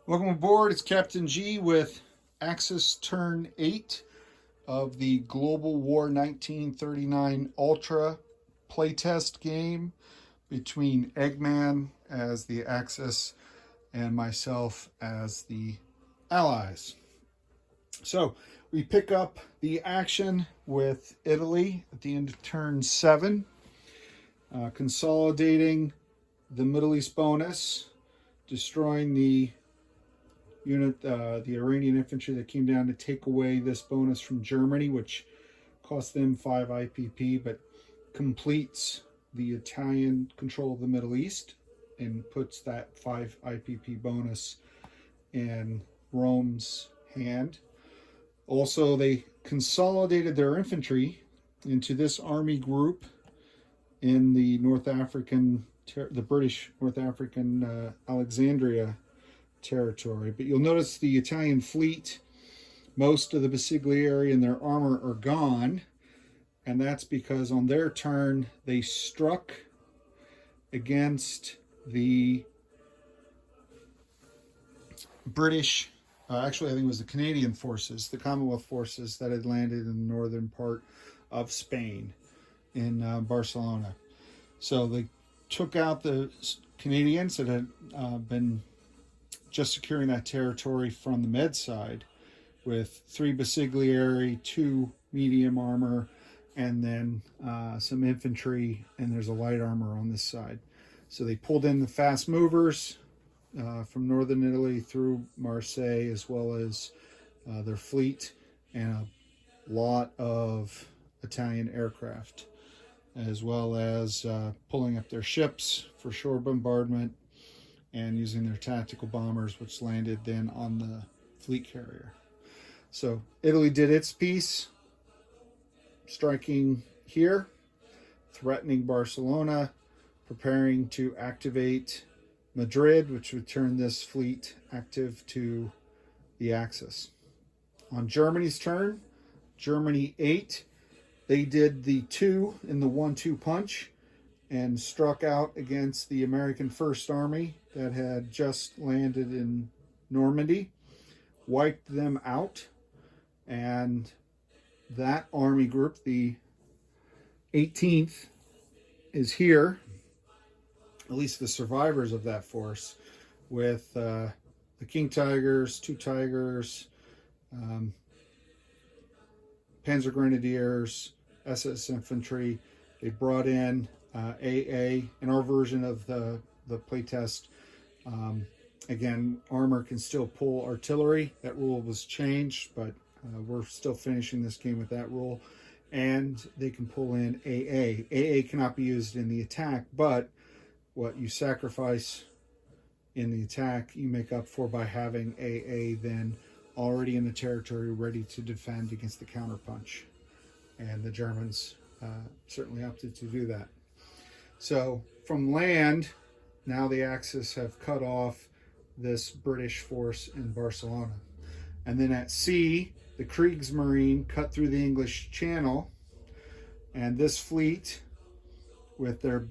Welcome aboard. It's Captain G with Axis Turn 8 of the Global War 1939 Ultra playtest game between Eggman as the Axis and myself as the Allies. So we pick up the action with Italy at the end of turn 7, consolidating the Middle East bonus, destroying the the Iranian infantry that came down to take away this bonus from Germany, which cost them 5 IPP, but completes the Italian control of the Middle East and puts that 5 IPP bonus in Rome's hand. Also, they consolidated their infantry into this army group in the the British North African Alexandria territory. But you'll notice the Italian fleet, most of the Basiglieri and their armor are gone, and that's because on their turn they struck against the British, actually I think it was the Canadian forces, the Commonwealth forces that had landed in the northern part of Spain in Barcelona. So they took out the Canadians that had been just securing that territory from the Med side with 3 Basiglieri, 2 medium armor, and then some infantry, and there's a light armor on this side. So they pulled in the fast movers from northern Italy through Marseille, as well as their fleet and a lot of Italian aircraft, as well as pulling up their ships for shore bombardment and using their tactical bombers, which landed then on the fleet carrier. So Italy did its piece, striking here, threatening Barcelona, preparing to activate Madrid, which would turn this fleet active to the Axis. On Germany's turn, Germany 8, they did the 2 in the 1-2 punch and struck out against the American First Army that had just landed in Normandy, wiped them out, and that army group, the 18th, is here, at least the survivors of that force, with the King Tigers, 2 Tigers, Panzer Grenadiers, SS Infantry. They brought in AA in our version of the playtest. Again, armor can still pull artillery. That rule was changed, but we're still finishing this game with that rule. And they can pull in AA. AA cannot be used in the attack, but what you sacrifice in the attack, you make up for by having AA then already in the territory ready to defend against the counterpunch. And the Germans certainly opted to do that. So from land, now the Axis have cut off this British force in Barcelona. And then at sea, the Kreigsmarine cut through the English Channel, and this fleet, with their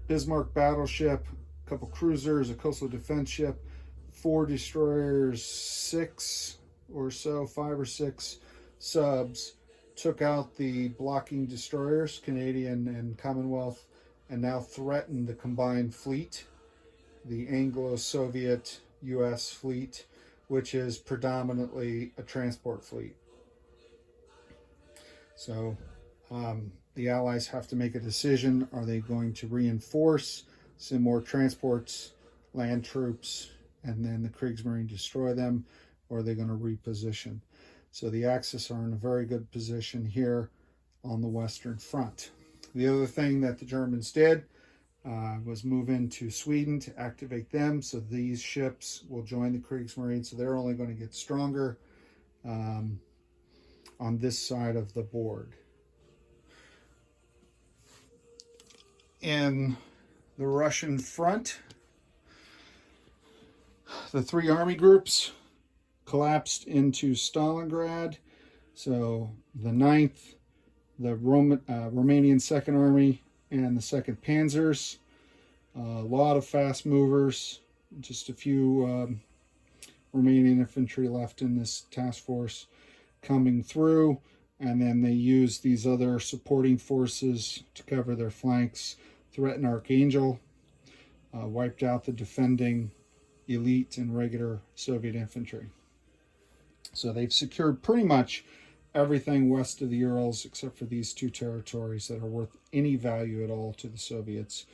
Bismarck battleship, a couple cruisers, a coastal defense ship, 4 destroyers, 5 or 6 subs, took out the blocking destroyers, Canadian and Commonwealth, and now threatened the combined fleet, the Anglo-Soviet U.S. fleet, which is predominantly a transport fleet. So the Allies have to make a decision. Are they going to reinforce, send more transports, land troops, and then the Kriegsmarine destroy them, or are they going to reposition? So the Axis are in a very good position here on the Western Front. The other thing that the Germans did was move into Sweden to activate them. So these ships will join the Kriegsmarine. So they're only going to get stronger on this side of the board. In the Russian front, the 3 army groups collapsed into Stalingrad. So the 9th, the Romanian 2nd Army, and the 2nd Panzers. A lot of fast movers just a few Romanian infantry left in this task force coming through, and then they use these other supporting forces to cover their flanks, threaten Archangel, wiped out the defending elite and regular Soviet infantry. So they've secured pretty much everything west of the Urals except for these two territories that are worth any value at all to the Soviets,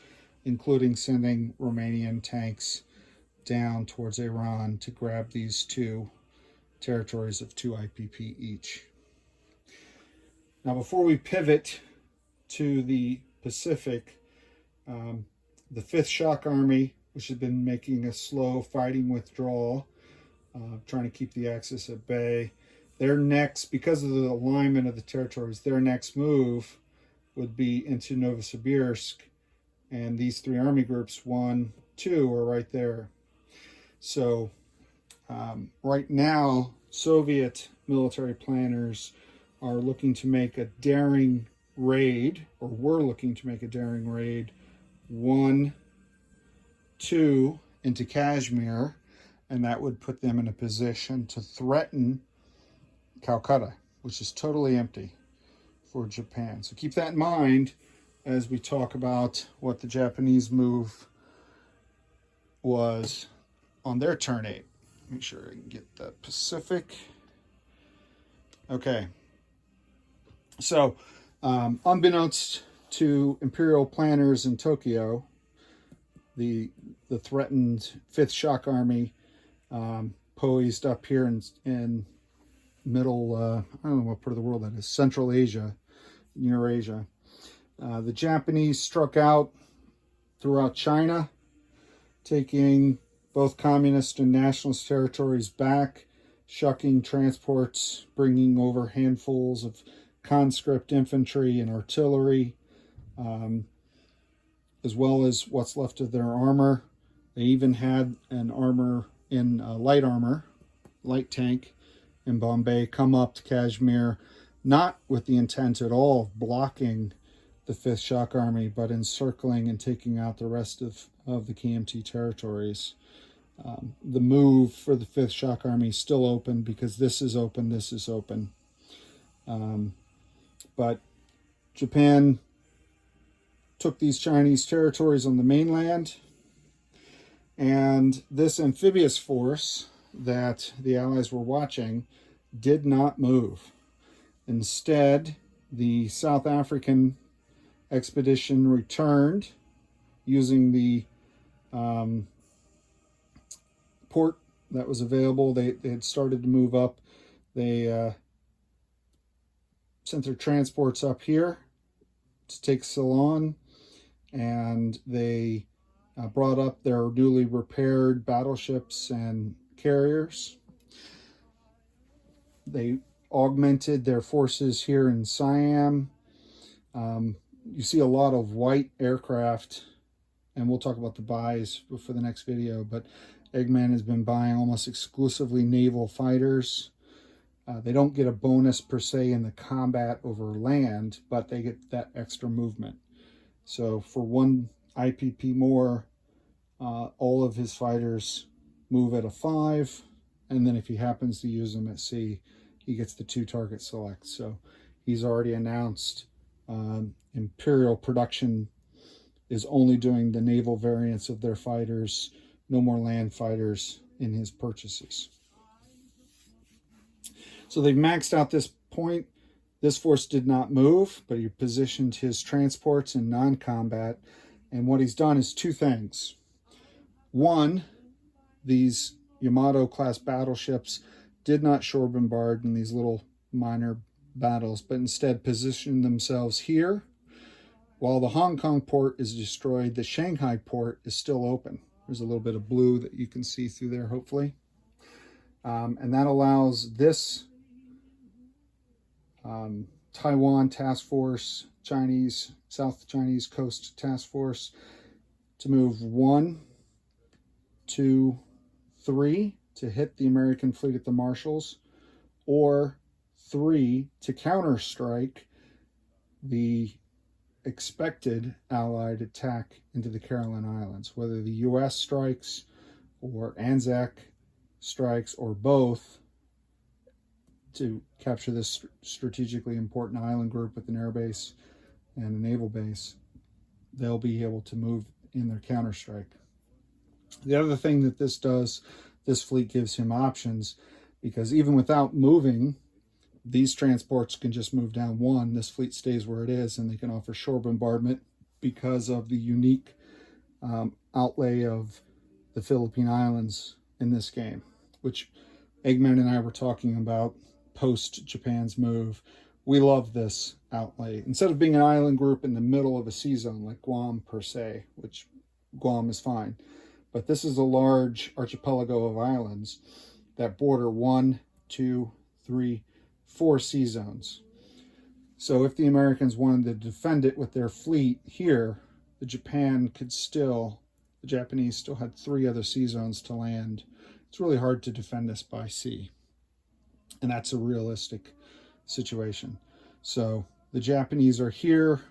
including sending Romanian tanks down towards Iran to grab these two territories of 2 IPP each. Now, before we pivot to the Pacific, the 5th Shock Army, which has been making a slow fighting withdrawal, trying to keep the Axis at bay, their next, because of the alignment of the territories, their next move would be into Novosibirsk, and these 3 army groups, 1, 2, are right there. So right now, Soviet military planners are looking to make a daring raid, or were looking to make a daring raid, 1, 2 into Kashmir, and that would put them in a position to threaten Calcutta, which is totally empty for Japan. So keep that in mind as we talk about what the Japanese move was on their turn 8. Make sure I can get the Pacific. Okay. So, unbeknownst to imperial planners in Tokyo, the threatened 5th Shock Army poised up here in middle, I don't know what part of the world that is, Central Asia, Eurasia. The Japanese struck out throughout China, taking both communist and nationalist territories back, shucking transports, bringing over handfuls of conscript infantry and artillery, as well as what's left of their armor. They even had an light tank in Bombay come up to Kashmir, not with the intent at all of blocking the 5th Shock Army, but encircling and taking out the rest of the KMT territories. The move for the 5th Shock Army is still open because this is open. But Japan took these Chinese territories on the mainland, and this amphibious force that the Allies were watching did not move. Instead, the South African expedition returned using the port that was available. They had started to move up. They sent their transports up here to take Ceylon, and they brought up their newly repaired battleships and carriers. They augmented their forces here in Siam. You see a lot of white aircraft, and we'll talk about the buys for the next video, but Eggman has been buying almost exclusively naval fighters. They don't get a bonus per se in the combat over land, but they get that extra movement. So for 1 IPP more, all of his fighters move at a 5, and then if he happens to use them at sea, he gets the 2 target select. So he's already announced Imperial production is only doing the naval variants of their fighters, no more land fighters in his purchases. So they've maxed out this point. This force did not move, but he positioned his transports in non-combat. And what he's done is 2 things. 1, these Yamato-class battleships did not shore bombard in these little minor battles, but instead positioned themselves here. While the Hong Kong port is destroyed, the Shanghai port is still open. There's a little bit of blue that you can see through there, hopefully. And that allows this Taiwan Task Force, South Chinese Coast Task Force, to move 1, 2, 3 to hit the American fleet at the Marshalls, or 3 to counterstrike the expected Allied attack into the Caroline Islands. Whether the U.S. strikes or Anzac strikes, or both, to capture this strategically important island group with an air base and a naval base, they'll be able to move in their counterstrike. The other thing that this does, this fleet gives him options, because even without moving, these transports can just move down one. This fleet stays where it is, and they can offer shore bombardment because of the unique outlay of the Philippine Islands in this game, which Eggman and I were talking about post Japan's move. We love this outlay. Instead of being an island group in the middle of a sea zone like Guam per se, which Guam is fine, but this is a large archipelago of islands that border 1, 2, 3, 4 sea zones. So if the Americans wanted to defend it with their fleet here, the Japanese still had 3 other sea zones to land. It's really hard to defend this by sea. And that's a realistic situation. So the Japanese are here.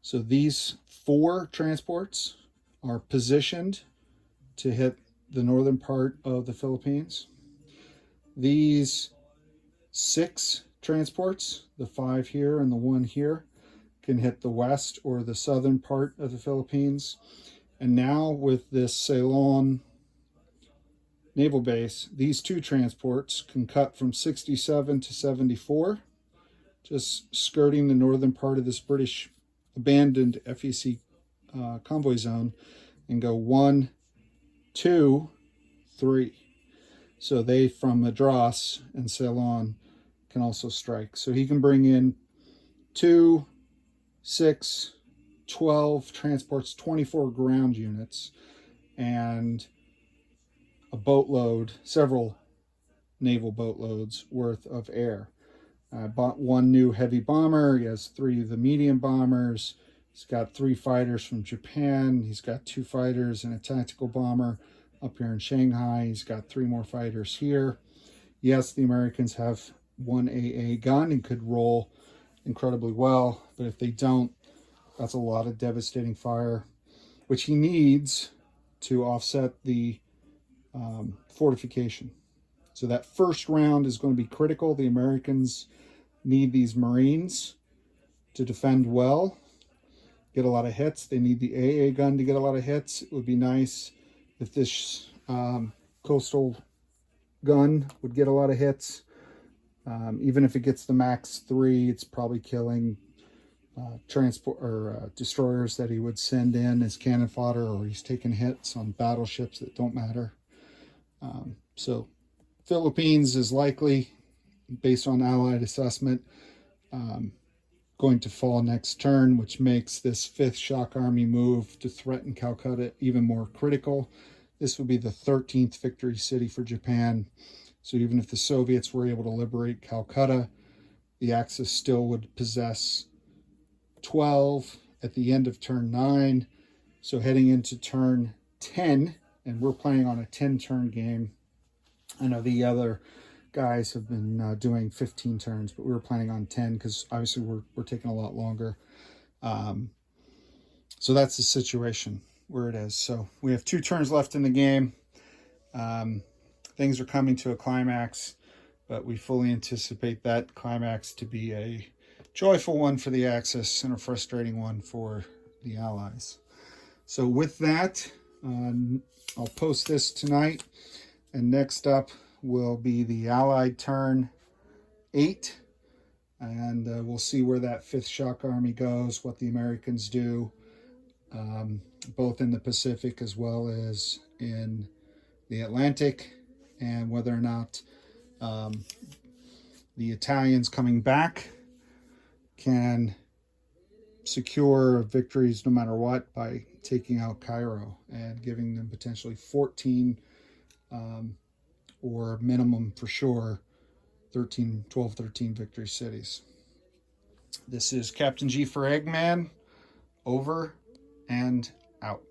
So these 4 transports are positioned to hit the northern part of the Philippines. These 6 transports, the 5 here and the 1 here, can hit the west or the southern part of the Philippines. And now with this Ceylon naval base, these 2 transports can cut from 67 to 74, just skirting the northern part of this British abandoned FEC convoy zone, and go 1, 2, 3. So they, from Madras and Ceylon, can also strike. So he can bring in 2, 6, 12 transports, 24 ground units, and a boatload, several naval boatloads worth of air. I bought 1 new heavy bomber. He has 3 of the medium bombers. He's got 3 fighters from Japan. He's got 2 fighters and a tactical bomber up here in Shanghai. He's got 3 more fighters here. Yes, the Americans have 1 AA gun and could roll incredibly well, but if they don't, that's a lot of devastating fire, which he needs to offset the fortification. So that first round is going to be critical. The Americans need these Marines to defend well, get a lot of hits. They need the AA gun to get a lot of hits. It would be nice if this coastal gun would get a lot of hits. Even if it gets the max 3, it's probably killing transport or destroyers that he would send in as cannon fodder, or he's taking hits on battleships that don't matter. So Philippines is likely, based on Allied assessment, going to fall next turn, which makes this 5th Shock Army move to threaten Calcutta even more critical. This would be the 13th victory city for Japan. So even if the Soviets were able to liberate Calcutta, the Axis still would possess 12 at the end of turn 9. So heading into turn 10, and we're playing on a 10-turn game. I know the other guys have been doing 15 turns, but we were planning on 10 because obviously we're taking a lot longer. So that's the situation where it is. So we have 2 turns left in the game. Things are coming to a climax, but we fully anticipate that climax to be a joyful one for the Axis and a frustrating one for the Allies. So with that, I'll post this tonight, and next up will be the Allied turn 8, and we'll see where that 5th Shock Army goes, what the Americans do, both in the Pacific as well as in the Atlantic, and whether or not the Italians coming back can secure victories no matter what by taking out Cairo and giving them potentially 14 or minimum for sure 12, 13 victory cities. This is Captain G for Eggman, over and out.